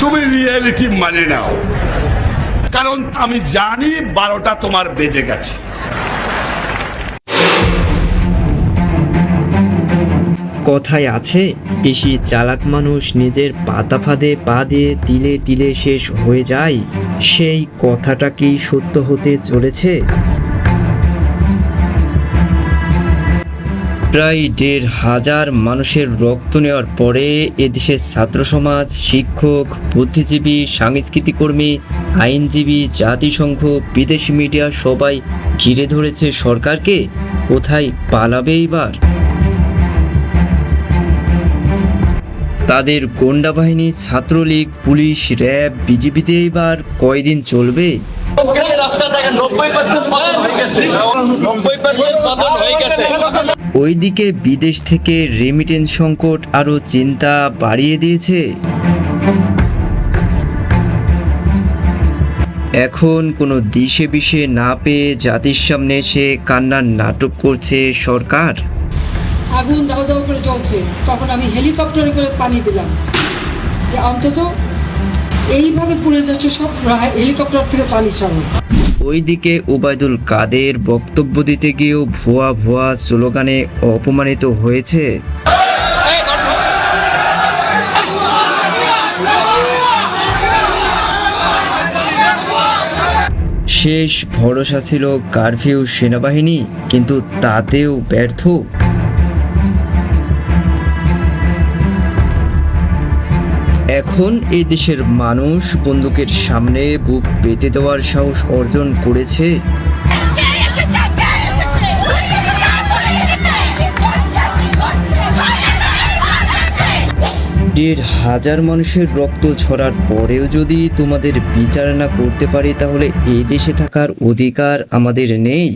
তুমি রিয়েলিটি মানে নাও, কারণ আমি জানি 12টা তোমার বেজে গেছে। কথায় আছে, বেশি চালাক মানুষ নিজের পাতা ফাঁদে পা দিয়ে তিলে তিলে শেষ হয়ে যায়। সেই কথাটা কি সত্য হতে চলেছে? প্রায় 1,500 মানুষের রক্ত নেওয়ার পরে এদেশের ছাত্র সমাজ, শিক্ষক, বুদ্ধিজীবী, সাংস্কৃতিক কর্মী, আইনজীবী, জাতিসংঘ, বিদেশি মিডিয়া সবাই ঘিরে ধরেছে সরকারকে। কোথায় পালাবে এবার? তাদের গোন্ডা বাহিনী, ছাত্রলীগ, পুলিশ, র্যাব, বিজিবিতে এবার কয়দিন চলবে? ওইদিকে বিদেশ থেকে রেমিটেন্স সংকট আরও চিন্তা বাড়িয়ে দিয়েছে। এখন কোনো দিশে বিশে না পেয়ে জাতির সামনে এসে কান্নার নাটক করছে সরকার। আগুন দাও দাও করে জ্বলছে, তখন আমি হেলিকপ্টারে করে পানি দিলাম যে অন্তত এইভাবে পুড়ে যাচ্ছে সব, হেলিকপ্টার থেকে পানি ছাড়ো। ওইদিকে ওবায়দুল কাদের বক্তব্য দিতে গিয়েও ভুয়া ভুয়া স্লোগানে অপমানিত হয়েছে। শেষ ভরসা ছিল কারফিউ সেনাবাহিনী, কিন্তু তাতেও ব্যর্থ। এখন এই দেশের মানুষ বন্দুকের সামনে বুক পেতে দেওয়ার সাহস অর্জন করেছে। 1,500 মানুষের রক্ত ঝরার পরেও যদি তোমাদের বিচার না করতে পারি, তাহলে এই দেশে থাকার অধিকার আমাদের নেই।